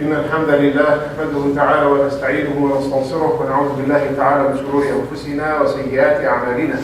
إن الحمد لله نحمده تعالى ونستعينه ونستنصره ونعوذ بالله تعالى من شرور أنفسنا وسيئات أعمالنا.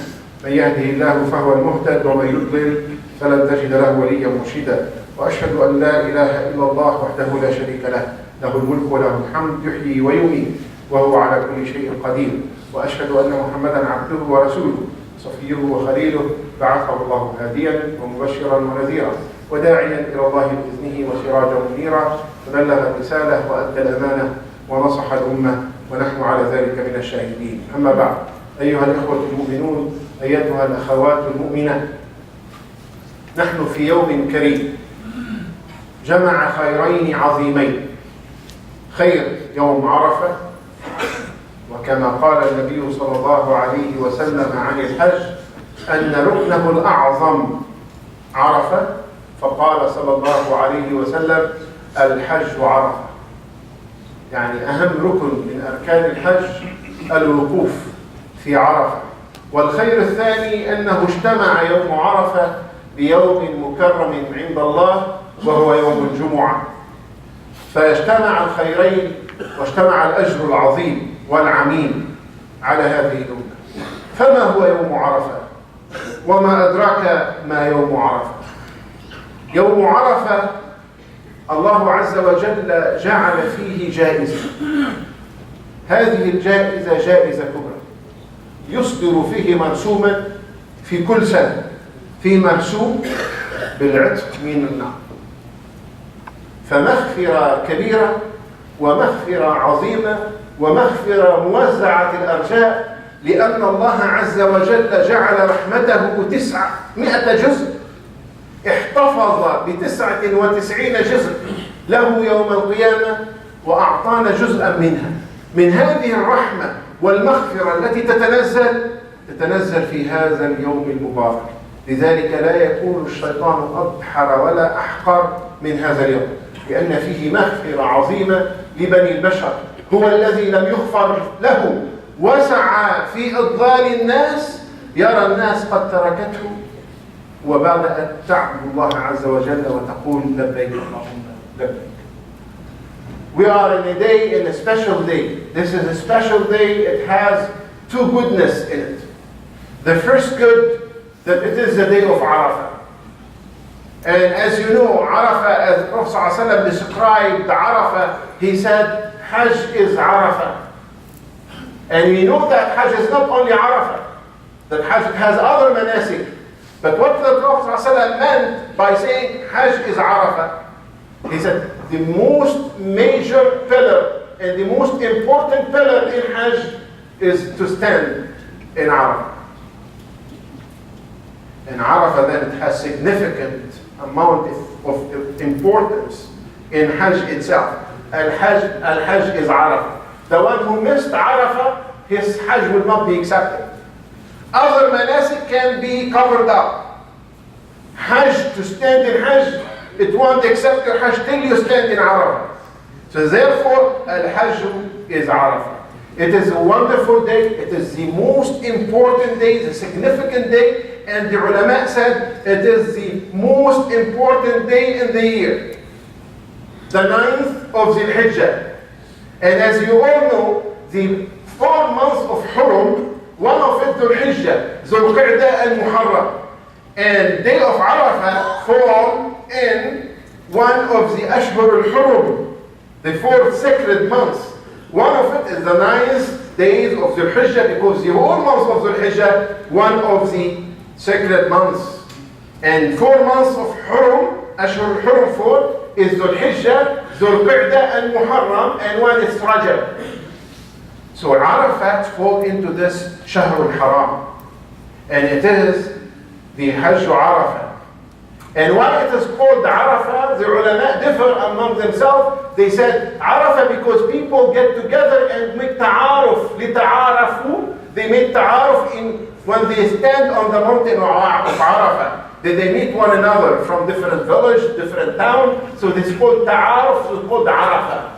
من يهده الله فهو المهتد ومن يضلل فلن تجد له وليا مرشدا. وأشهد أن لا إله إلا الله وحده لا شريك له، له الملك وله الحمد يحيي ويميت وهو على كل شيء قدير. وأشهد أن محمدا عبده ورسوله صفيه وخليله، بعثه الله هاديا ومبشرا ونذيرا وداعيا إلى الله بإذنه وسراجا منيرا، فبلغ الرسالة وأدى الأمانة ونصح الأمة ونحن على ذلك من الشاهدين. أما بعد، أيها الإخوة المؤمنون، أيتها الأخوات المؤمنات، نحن في يوم كريم جمع خيرين عظيمين: خير يوم عرفة، وكما قال النبي صلى الله عليه وسلم عن الحج أن ركنه الأعظم عرفة، فقال صلى الله عليه وسلم: الحج عرفة. يعني أهم ركن من أركان الحج الوقوف في عرفة. والخير الثاني أنه اجتمع يوم عرفة بيوم مكرم عند الله وهو يوم الجمعة، فاجتمع الخيرين واجتمع الأجر العظيم والعميم على هذه الأمة. فما هو يوم عرفة؟ وما أدراك ما يوم عرفة؟ يوم عرفة الله عز وجل جعل فيه جائزة. هذه الجائزة جائزة كبرى، يصدر فيه مرسوما في كل سنة، في مرسوم بالعتق من النار. فمغفرة كبيرة ومغفرة عظيمة ومغفرة موزعة الأرجاء، لأن الله عز وجل جعل رحمته 900 جزء، احتفظ ب99 جزء له يوم القيامة وأعطانا جزءا منها. من هذه الرحمة والمغفرة التي تتنزل في هذا اليوم المبارك. لذلك لا يكون الشيطان أضحر ولا أحقر من هذا اليوم، لأن فيه مغفرة عظيمة لبني البشر. هو الذي لم يغفر له وسعى في إضلال الناس، يرى الناس قد تركته وبدأت تعبد الله عز وجل وتقول: لبيك اللهم لبيك. We are in a day, in a special day. This is a special day. It has two goodness in it. The first good, that it is the day of Arafah. And as you know, Arafah, as the Prophet ﷺ described Arafah, he said, Hajj is Arafah. And we know that Hajj is not only Arafah, that Hajj has other manasik. But what the Prophet ﷺ meant by saying Hajj is Arafah, he said the most major pillar and the most important pillar in Hajj is to stand in Arafah. In Arafah, then, it has significant amount of importance in Hajj itself. Al-Hajj is Arafah. The one who missed Arafah, his Hajj will not be accepted. Other manasik can be covered up. Hajj, to stand in Hajj, it won't accept your Hajj till you stand in Arafah. So therefore, Al-Hajj is Arafah. It is a wonderful day. It is the most important day, the significant day. And the ulama said it is the most important day in the year, the 9th of the Hijjah. And as you all know, the 4 months of Hurum, one of it Dhul Hijjah, Dhul Qa'dah and Muharram. And day of Arafah fall in one of the Ashhur al-Hurum, the 4 sacred months. One of it is the 9th days of Dhul Hijjah, because the whole month of Dhul Hijjah, one of the sacred months. And 4 months of Hurum, Ashhur al-Hurum 4, is Dhul Hijjah, Dhul Qa'dah and Muharram, and one is Rajab. So Arafat fall into this Shahr al-Haram, and it is the Hajj Arafah. And why it is called Arafah, the ulama differ among themselves. They said Arafah because people get together and make ta'aruf, lita'arafu. They make ta'aruf when they stand on the mountain of Arafah. They meet one another from different village, different town. So this is called ta'aruf, so it's called Arafah.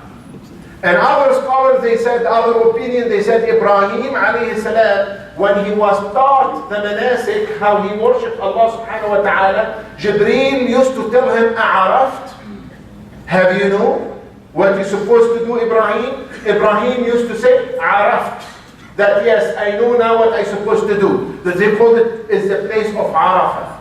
And other scholars, they said, other opinion, they said Ibrahim alayhi salam, when he was taught the manasik, how he worshipped Allah subhanahu wa ta'ala, Jibreel used to tell him, A'araft? Have you know? What you're supposed to do, Ibrahim? Ibrahim used to say, Araft. That yes, I know now what I'm supposed to do. That they called it is the place of Arafah.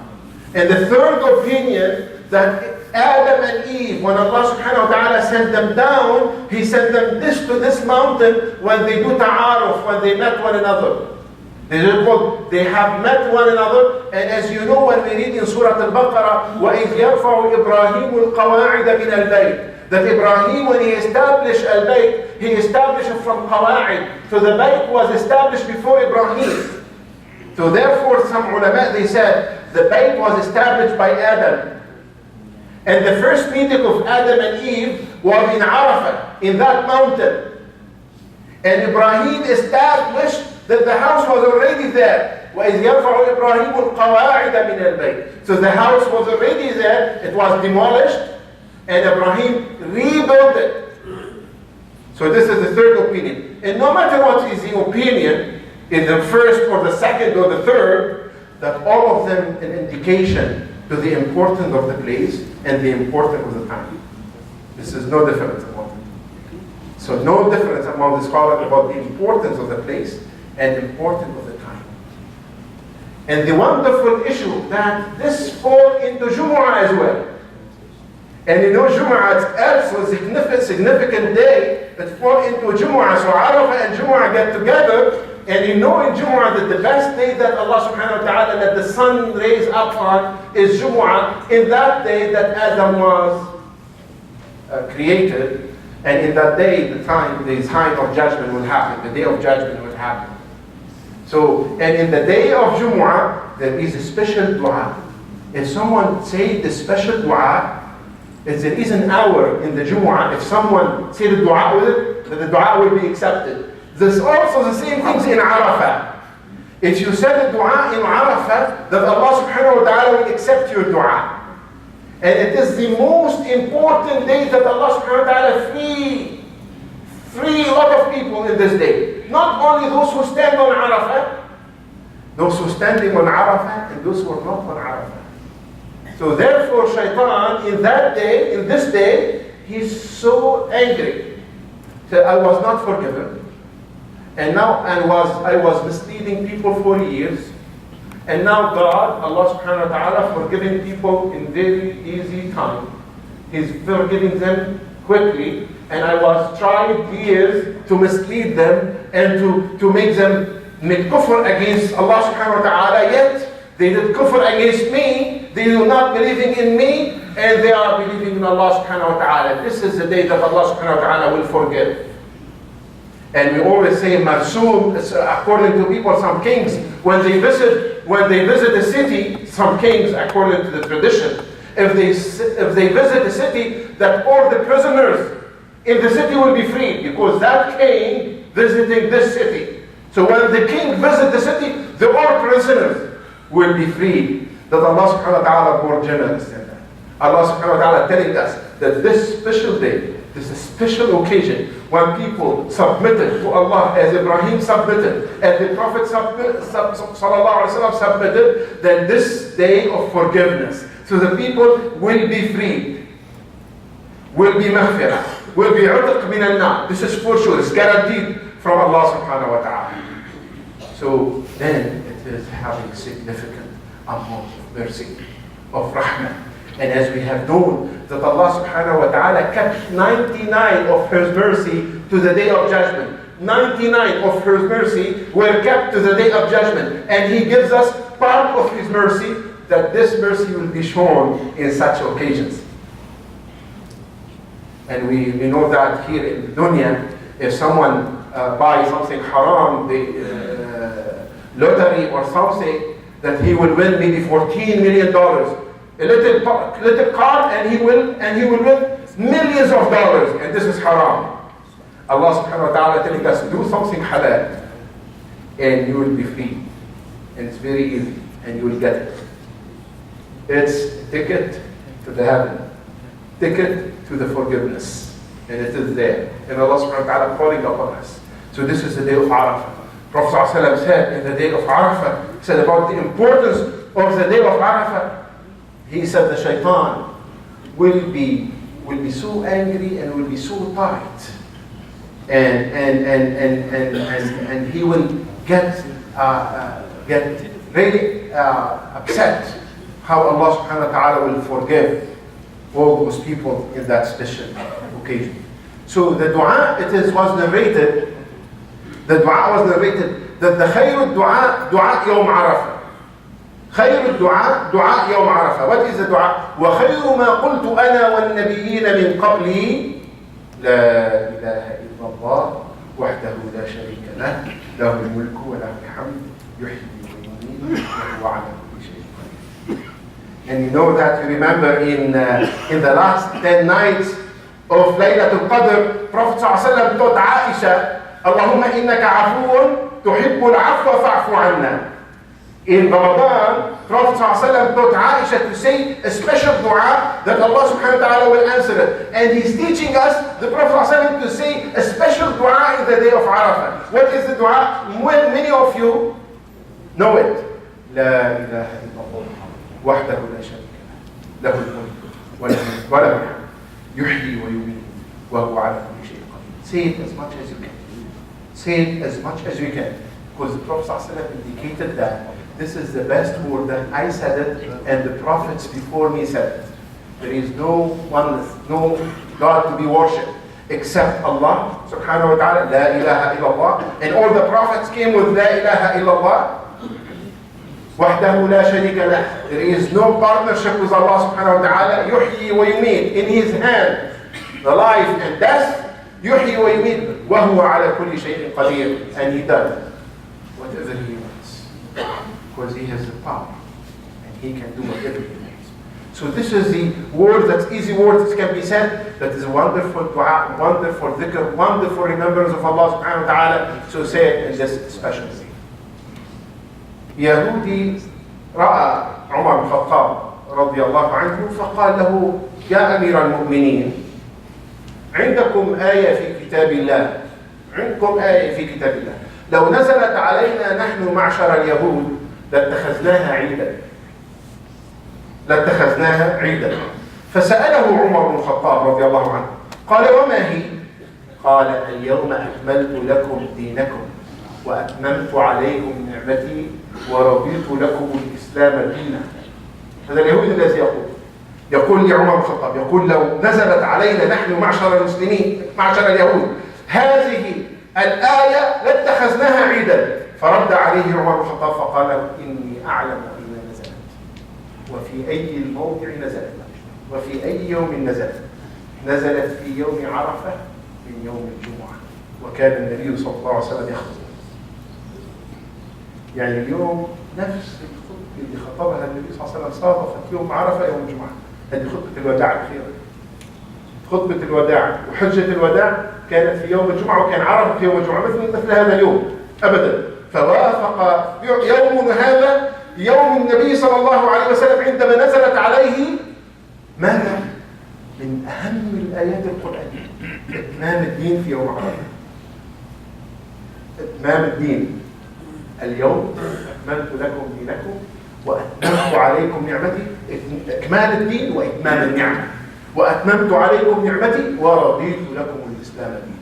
And the third opinion, that Adam and Eve, when Allah subhanahu wa ta'ala sent them down, He sent them to this mountain when they do ta'aruf, when they met one another. They have met one another, and as you know when we read in Surah Al-Baqarah, وَإِذْ يَرْفَعُ إِبْرَاهِيمُ الْقَوَاعِدَ مِنَ الْبَيْتِ, that Ibrahim, when he established al-Bayt, he established it from Qawa'id. So the Bayt was established before Ibrahim. So therefore some ulama, they said, the Bayt was established by Adam. And the first meeting of Adam and Eve was in Arafah, in that mountain. And Ibrahim established that the house was already there. وَإِذْ يَرْفَعُ إِبْرَاهِيمُ الْقَوَاعِدَ مِنَ الْبَيْتِ. So the house was already there, it was demolished, and Ibrahim rebuilt it. So this is the third opinion. And no matter what is the opinion, in the first or the second or the third, that all of them an indication to the importance of the place and the importance of the time. This is no difference among them. So no difference among the scholars about the importance of the place and the importance of the time. And the wonderful issue that this falls into Jumu'ah as well. And you know Jumu'ah is also a significant day that falls into Jumu'ah. So Arafah and Jumu'ah get together. And you know in Jumu'ah that the best day that Allah subhanahu wa ta'ala let the sun raise up on is Jumu'ah. In that day that Adam was created. And in that day, the time of judgment will happen. The day of judgment will happen. So, and in the day of Jumu'ah, there is a special dua. If someone say the special dua, there is an hour in the Jumu'ah, if someone say the dua with it, that the dua will be accepted. There's also the same things in Arafah. If you say the dua in Arafah, that Allah subhanahu wa ta'ala will accept your dua. And it is the most important day that Allah subhanahu wa ta'ala free a lot of people in this day. Not only those who stand on Arafah, those who standing on Arafah and those who are not on Arafah. So therefore Shaitan in that day, in this day, he's so angry. Said, I was not forgiven. And now I was misleading people for years. And now God, Allah subhanahu wa ta'ala, forgiving people in very easy time. He's forgiving them quickly. And I was trying years to mislead them and to make them make kufr against Allah subhanahu wa ta'ala. Yet they did kufr against me. They are not believing in me. And they are believing in Allah subhanahu wa ta'ala. This is the day that Allah subhanahu wa ta'ala will forgive. And we always say Marsum, according to people, some kings, when they visit a city, some kings, according to the tradition, if they visit a city, that all the prisoners in the city will be freed, because that king visiting this city. So when the king visits the city, the all prisoners will be freed. That Allah subhanahu wa ta'ala more generous than that. Allah subhanahu wa ta'ala telling us that this special day, this is a special occasion when people submitted to Allah as Ibrahim submitted, as the Prophet sallallahu alaihi wasallam submitted, then this day of forgiveness. So the people will be freed, will be maghfirah, will be utq min al-nar. This is for sure, it's guaranteed from Allah subhanahu wa ta'ala. So then it is having significant amount of mercy, of rahmah. And as we have known that Allah subhanahu wa ta'ala kept 99 of His mercy to the day of judgment. 99 of His mercy were kept to the day of judgment. And He gives us part of His mercy, that this mercy will be shown in such occasions. And we know that here in dunya, if someone buys something haram, the lottery or something, that he will win maybe $14 million. A little card, and he will win millions of dollars, and this is haram. Allah subhanahu wa ta'ala telling us, do something halal, and you will be free. And it's very easy, and you will get it. It's ticket to the heaven, ticket to the forgiveness, and it is there. And Allah subhanahu wa ta'ala calling upon us. So this is the day of Arafah. Prophet ﷺ said in the day of Arafah, he said about the importance of the day of Arafah. He said the shaitan will be will be so angry and will be so tight. And he will get really upset how Allah subhanahu wa ta'ala will forgive all those people in that special occasion. So the dua, was narrated that the خير الدعاء دعاء يوم عرفة. خير الدعاء دعاء يوم عرفة. What is the dua? وخير ما قلت أنا والنبيين من قبلي لا إله إلا الله وحده لا شريك له له الملك وله الحمد يحيي ويميت وهو على كل شيء قدير. And you know that, you remember in the last 10 nights of Laylatul Qadr, Prophet ﷺ taught Aisha, Allahumma innaka afuun tuhibbul afwa fa'fu anna. In Ramadan, Prophet ﷺ taught Aisha to say a special dua that Allah subhanahu wa ta'ala will answer it. And he's teaching us, the Prophet ﷺ, to say a special dua in the day of Arafah. What is the dua? Many of you know it. La ilaha illallah wahdahu la sharika lahu lahu al-mulk wa lahu al-hamd yuhyi wa yumiit wa huwa ala kulli shay'in qadir. Say it as much as you can. Say it as much as you can. Because the Prophet ﷺ indicated that this is the best word, that I said it and the prophets before me said it. There is no God to be worshipped except Allah subhanahu wa ta'ala, la ilaha illallah. And all the prophets came with la ilaha illallah. وحده لا شريك له. There is no partnership with Allah subhanahu wa ta'ala. يحيي ويميت. In his hand, the life and death. يحيي ويميت. وهو على كل شيء قدير. And he does whatever he wants. Because he has the power. And he can do whatever he wants. So this is the word, that's easy words that can be said. That is a wonderful dua, wonderful dhikr, wonderful remembrance of Allah subhanahu wa ta'ala. So say it in this special day. يهودي رأى عمر بن الخطاب رضي الله عنه فقال له يا أمير المؤمنين عندكم آية في كتاب الله عندكم آية في كتاب الله لو نزلت علينا نحن معشر اليهود لاتخذناها عيدا فسأله عمر بن الخطاب رضي الله عنه قال وما هي؟ قال اليوم أكملت لكم دينكم وأتممت عليكم نعمتي ورضيت لكم الإسلام دينا. هذا اليهودي الذي يقول لعمر بن الخطاب، يقول لو نزلت علينا نحن معشر المسلمين معشر اليهود هذه الآية لاتخذناها عيدا. فرد عليه عمر بن الخطاب فقال له إني أعلم أين نزلت وفي أي الموضع نزلت وفي أي يوم نزلت في يوم عرفة من يوم الجمعة وكان النبي صلى الله عليه وسلم يخطب. يعني اليوم نفس الخطبة اللي خطبها النبي صلى الله عليه وسلم صادفت يوم عرفة يوم الجمعة. هذه خطبة الوداع الأخيرة. خطبة الوداع وحجة الوداع كانت في يوم الجمعة وكان عرفة في يوم الجمعة مثل هذا اليوم أبدا. فوافق يوم هذا يوم النبي صلى الله عليه وسلم عندما نزلت عليه ماذا؟ من أهم الآيات القرآنية إتمام الدين في يوم عرفة. إتمام الدين اليوم أكملت لكم دينكم وأتممت عليكم نعمتي. إكمال الدين وإتمام النعمة. وأتممت عليكم نعمتي ورضيت لكم الإسلام دينا.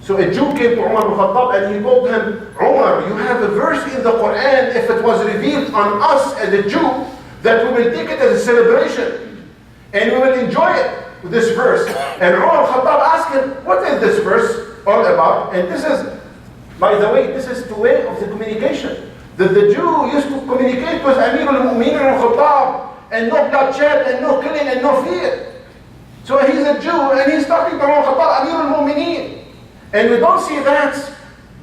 So a Jew came to Umar ibn Khattab and he told him, Umar, you have a verse in the Quran, if it was revealed on us as a Jew, that we will take it as a celebration and we will enjoy it with this verse. And Umar ibn Khattab asked him, what is this verse all about? And this is, by the way, this is the way of the communication. That the Jew used to communicate with Amir al-Mu'minin al-Khattab, and no bloodshed, and no killing, and no fear. So he's a Jew, and he's talking to Umar al-Khattab, Amir al-Mu'minin. And we don't see that,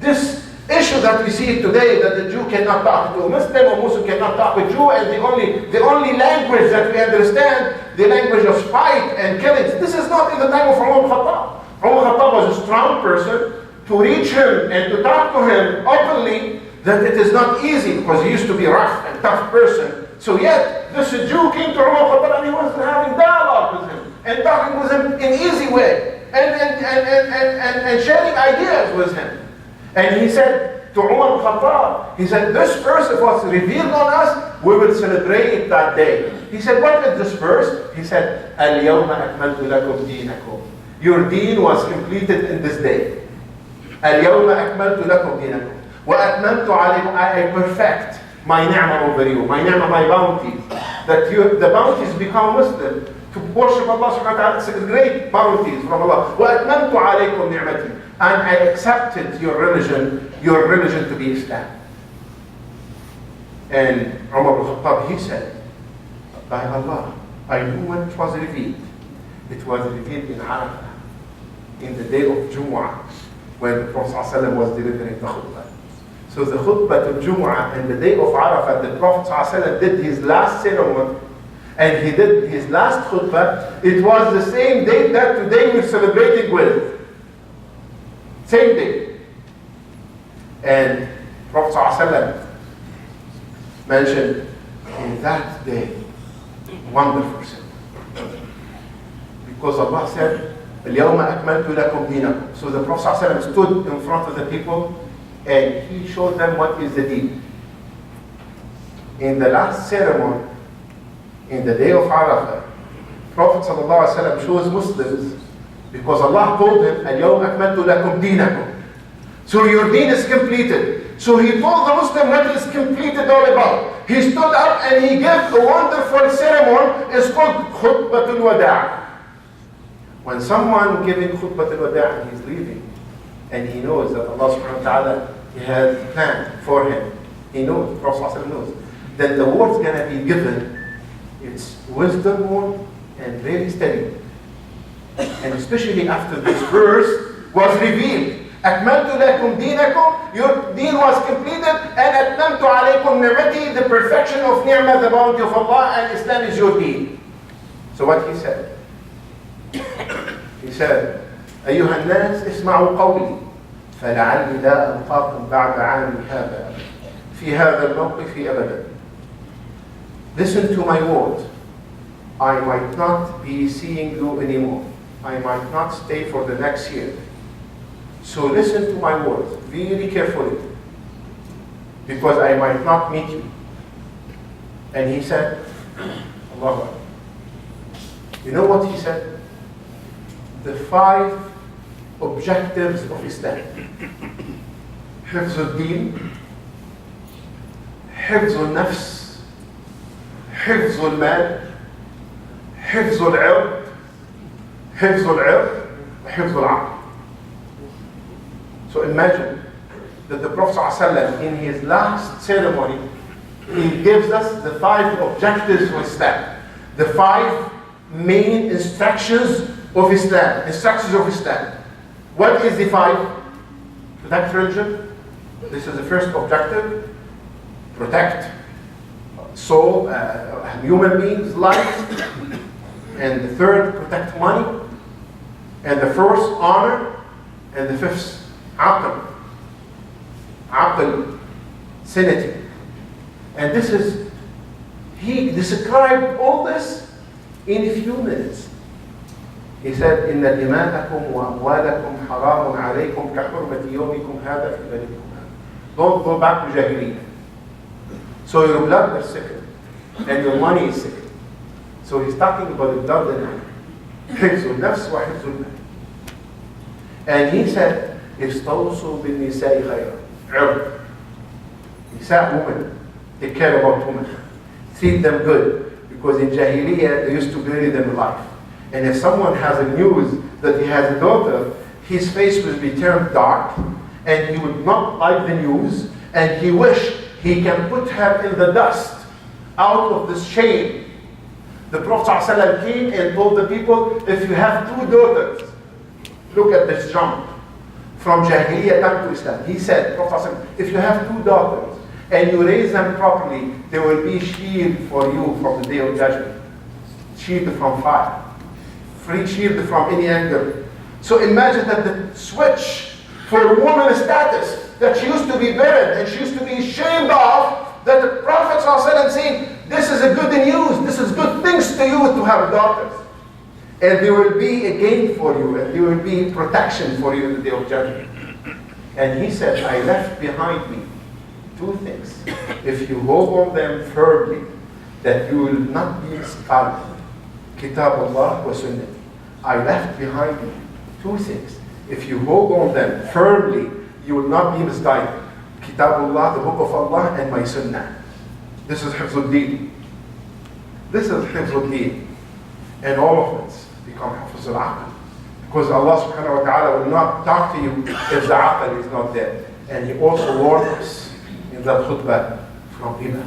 this issue that we see today, that the Jew cannot talk to a Muslim, or Muslim cannot talk to a Jew, and the only language that we understand, the language of spite and killings. This is not in the time of Umar al-Khattab. Umar al-Khattab was a strong person. To reach him and to talk to him openly, that it is not easy because he used to be a rough and tough person. So yet, this Jew came to Umar al-Khattab and he was having dialogue with him and talking with him in easy way and sharing ideas with him. And he said to to Umar al-Khattab. He said, this verse, if it was revealed on us, we will celebrate that day. He said, what is this verse? He said, اليوم أكملت لكم دينكم. Your deen was completed in this day. اليوم أكملت لكم دينكم. وأتممت عليكم. I perfect my ni'mah over you. My ni'mah, my bounties. That the bounties become Muslim. To worship Allah subhanahu wa ta'ala, it's a great bounties from Allah. وَأَتْمَمْتُ عَلَيْكُمْ نِعْمَتِي. And I accepted your religion to be Islam. And Umar al-Khattab, he said, by Allah, I knew when it was revealed. It was revealed in Arafah, in the day of Jumu'ah, when the Prophet ﷺ was delivering the khutbah. So the khutbah of Jumu'ah and the day of Arafah, the Prophet ﷺ did his last ceremony, and he did his last khutbah. It was the same day that today we're celebrating with. Same day. And Prophet ﷺ mentioned in that day, wonderful sin. Because Allah said, اليوم أكملت لكم دينكم. So the Prophet ﷺ stood in front of the people and he showed them what is the deen. In the last ceremony, in the day of Arafah, Prophet ﷺ shows Muslims, because Allah told him, اليوم أكملت لكم دينكم. So your deen is completed. So he told the Muslim what is completed all about. He stood up and he gave a wonderful ceremony. It's called Khutbatul Wada'. When someone giving Khutbatul Wada', he's leaving, and he knows that Allah subhanahu wa ta'ala, He has a plan for him. He knows, the Prophet ﷺ knows, that the word's going to be given. It's wisdom word and very steady. And especially after this verse was revealed. أكملت لكم دينكم, your deen was completed, and أتممت عليكم نعمتي, the perfection of ni'mah, the bounty of Allah, and Islam is your deen. So what he said? He said, أيها الناس اسمعوا قولي فلعلي لا ألقاكم بعد عامي هذا في هذا الموقف أبدا. Listen to my word. I might not be seeing you anymore. I might not stay for the next year. So listen to my words very carefully, because I might not meet you. And he said, Allahu Akbar. You know what he said? The 5 objectives of Islam. حفظ الدين, حفظ النفس, حفظ المال, حفظ العرض, حفظ العقل. So imagine that the Prophet ﷺ, in his last ceremony, he gives us the 5 objectives of Islam, the 5 main instructions of Islam. What is the 5? Protect religion. This is the first objective. Protect soul, human beings' life. And the 3rd, protect money. And the 4th, honor. And the 5th, aql, sanity. And this is, he described all this in a few minutes. He said, إن دماءكم وأموالكم حرام عليكم كحرمة يومكم هذا في بلدكم هذا. Don't go back to Jahiliyyah. So your blood is sacred, and your money is sacred. So he's talking about the blood and money. حفظ النفس وحفظ المال. And he said, استوصوا بالنساء خيرا. عرض. Nisa, women. Take care about women. Treat them good. Because in Jahiliyyah, they used to bury them alive. And if someone has a news that he has a daughter, his face would be turned dark, and he would not like the news, and he wished he can put her in the dust out of this shame. The Prophet ﷺ came and told the people, if you have 2 daughters, look at this jump from Jahiliyyah to Islam. He said, Prophet ﷺ, if you have 2 daughters and you raise them properly, there will be shield for you from the day of judgment. Shield from fire. Free shield from any anger. So imagine that the switch for woman's status, that she used to be buried and she used to be ashamed of, that the Prophet ﷺ saying, this is a good news, this is good things to you to have daughters. And there will be a gain for you, and there will be protection for you in the day of judgment. And he said, I left behind me two things. If you hold on them firmly, that you will not be misguided. Kitab Allah wa Sunnah. I left behind me two things. If you hold on them firmly, you will not be misguided. Kitab Allah, the book of Allah, and my Sunnah. This is Hifzuddin. This is Hifzuddin. And all of us become Hifz al-Aql. Because Allah subhanahu wa ta'ala will not talk to you if the Aql is not there. And He also warned us in that khutbah from riba.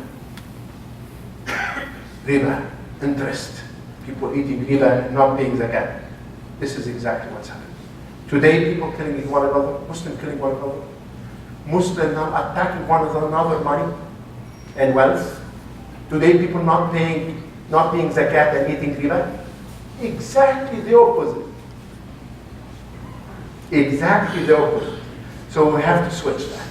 Riba, interest. People eating riba and not paying zakat. This is exactly what's happening. Today, people killing one another, Muslims killing one another, Muslims now attacking one another money and wealth. Today, people not paying zakat and eating riba. Exactly the opposite. Exactly the opposite. So we have to switch that.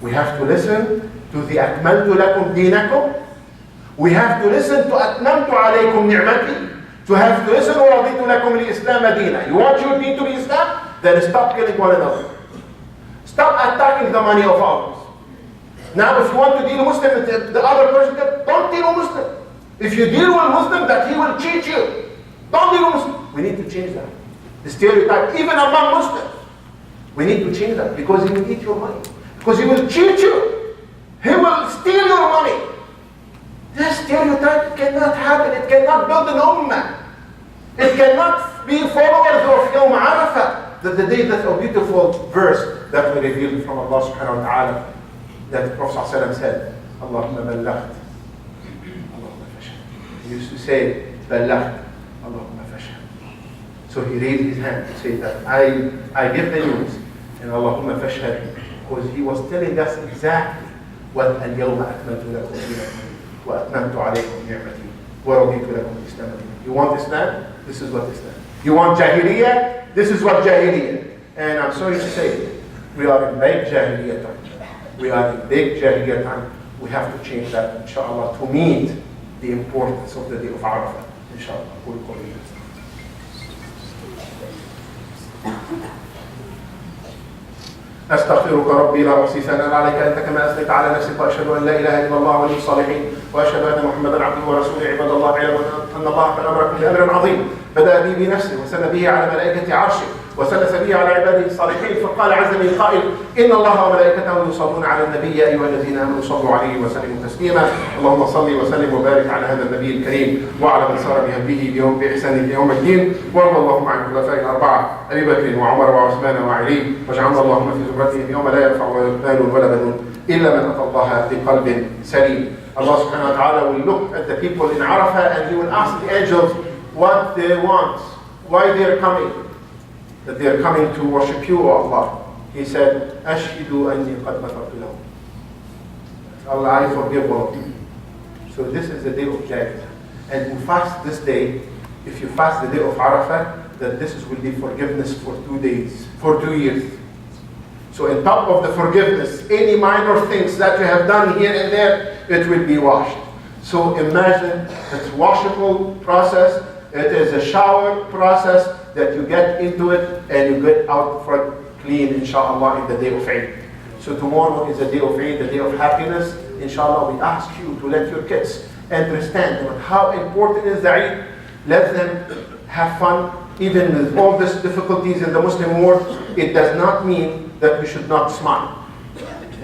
We have to listen to the أكملت لكم دينكم. We have to listen to أتممت عليكم نعمتي. To have to listen ورضيت لكم الإسلام دينا. You want your deen to be Islam? Then stop killing one another. Stop attacking the money of others. Now if you want to deal with Muslim, the other person, don't deal with Muslim. If you deal with Muslim, that he will cheat you. Don't deal with Muslim. We need to change that. The stereotype, even among Muslims. We need to change that because he will eat your money. Because he will cheat you. He will steal your money. This stereotype cannot happen. It cannot build an ummah. It cannot be followers of Yawm Arafah. That the day that a beautiful verse that we revealed from Allah subhanahu wa ta'ala, that the Prophet ﷺ said, Allahumma ballaght. Allahumma fashal. He used to say, ballaght. Allahumma fashal. So he raised his hand to say that I give the news and Allahumma fashal, because he was telling us exactly what al-yawma akmaltu lakum dinakum wa atmamtu alaykum ni'mati wa raditu lakum al-islam dinan. You want Islam? This is what Islam. You want Jahiliyyah? This is what Jahiliyyah. And I'm sorry to say, we are in big Jahiliyyah time. We are in big Jahiliyyah time. We have to change that, inshallah, to meet the importance of the day of Arafah, inshallah. أستغفرك ربي لا أحصي ثناء عليك أنت كما أثنيت على نفسك وأشهد أن لا إله إلا الله ولي الصالحين وأشهد أن محمدا عبده ورسوله عباد الله اعلموا أن الله قد أمركم بأمر عظيم بدأ به بنفسه وسن به على ملائكة عرشه وسلس به على عباده الصالحين فقال عز من قائل إن الله وملائكته يصلون على النبي يا أيها الذين آمنوا صلوا عليه وسلموا تسليما اللهم صل وسلم وبارك على هذا النبي الكريم وعلى من سار بهديه بإحسان يوم الدين وارض اللهم عن الخلفاء الأربعة أبي بكر وعمر وعثمان وعلي واجعلنا اللهم في زمرتهم يوم لا ينفع مال ولا بنون إلا من أتى الله بقلب سليم. Allah subhanahu wa ta'ala will look at the people in Arafah and He will ask the angels what they want, why they are coming. That they are coming to worship you, O Allah. He said, Ashhidu anni qad ghafartu lahum. Allah, I forgive all of you. So this is the day of Jahiliyyah. And you fast this day, if you fast the day of Arafah, that this will be forgiveness for 2 days, for 2 years. So on top of the forgiveness, any minor things that you have done here and there, it will be washed. So imagine it's a washable process. It is a shower process that you get into it and you get out front clean, inshallah, in the day of Eid. So tomorrow is the day of Eid, the day of happiness. Inshallah, we ask you to let your kids understand how important is the Eid. Let them have fun. Even with all these difficulties in the Muslim world, it does not mean that we should not smile.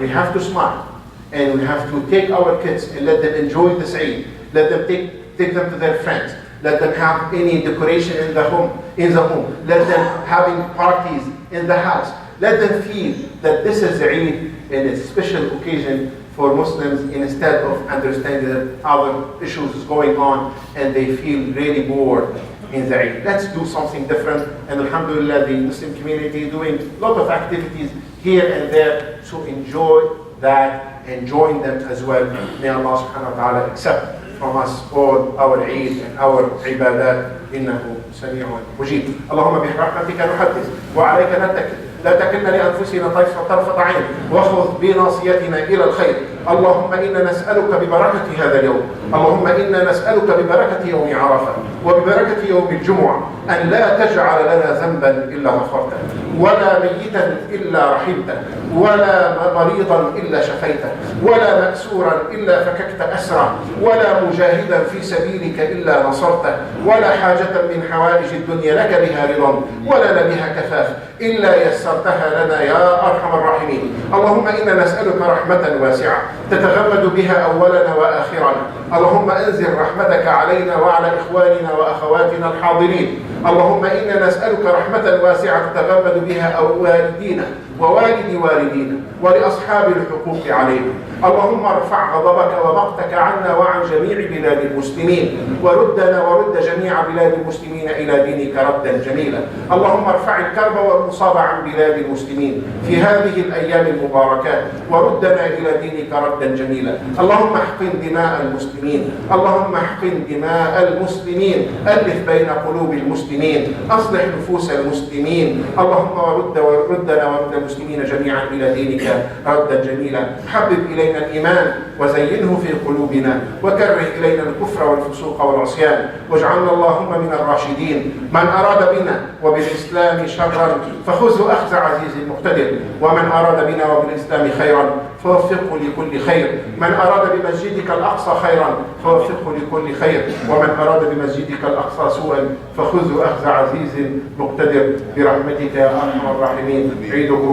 We have to smile. And we have to take our kids and let them enjoy this Eid. Let them take them to their friends. Let them have any decoration in the home. Let them having parties in the house. Let them feel that this is Eid and a special occasion for Muslims instead of understanding that other issues is going on and they feel really bored in the Eid. Let's do something different. And alhamdulillah, the Muslim community is doing a lot of activities here and there. So enjoy that and join them as well. May Allah subhanahu wa ta'ala accept from us all our Eid and our ibadat. إنه سميع مجيب. اللهم برحمتك نحدث وعليك نتكل لا تكلنا لأنفسنا طرفة عين وخذ بناصيتنا إلى الخير اللهم إنا نسألك ببركة هذا اليوم، اللهم إنا نسألك ببركة يوم عرفة وببركة يوم الجمعة أن لا تجعل لنا ذنبا إلا غفرته، ولا ميتا إلا رحمته، ولا مريضا إلا شفيته، ولا مأسورا إلا فككت أسره، ولا مجاهدا في سبيلك إلا نصرته، ولا حاجة من حوائج الدنيا لك بها رضا ولنا بها كفاف إلا يسرتها لنا يا أرحم الراحمين. اللهم إنا نسألك رحمة واسعة تتغمد بها أولنا وآخرنا، اللهم أنزل رحمتك علينا وعلى إخواننا وأخواتنا الحاضرين. اللهم إنا نسألك رحمة واسعة تتغمد بها والدينا ووالد والدينا ولأصحاب الحقوق علينا. اللهم ارفع غضبك ومقتك عنا وعن جميع بلاد المسلمين، وردنا ورد جميع بلاد المسلمين إلى دينك ردا جميلا. اللهم ارفع الكرب والمصاب عن بلاد المسلمين في هذه الأيام المباركات، وردنا إلى دينك ردا جميلا. اللهم احقن دماء المسلمين، اللهم احقن دماء المسلمين، ألف بين قلوب المسلمين، أصلح نفوس المسلمين. اللهم وردنا ورد المسلمين جميعا إلى دينك ردا جميلا. حبب إلينا الإيمان وزينه في قلوبنا، وكره إلينا الكفر والفسوق والعصيان، واجعلنا اللهم من الراشدين. من أراد بنا وبالإسلام شرا فخذه أخذ عزيز مقتدر، ومن أراد بنا وبالإسلام خيرا فوفقه لكل خير. من أراد بمسجدك الأقصى خيرا فوفقه لكل خير، ومن أراد بمسجدك الأقصى سوءا فخذه أخذ عزيز مقتدر برحمتك يا أرحم الراحمين. عيدكم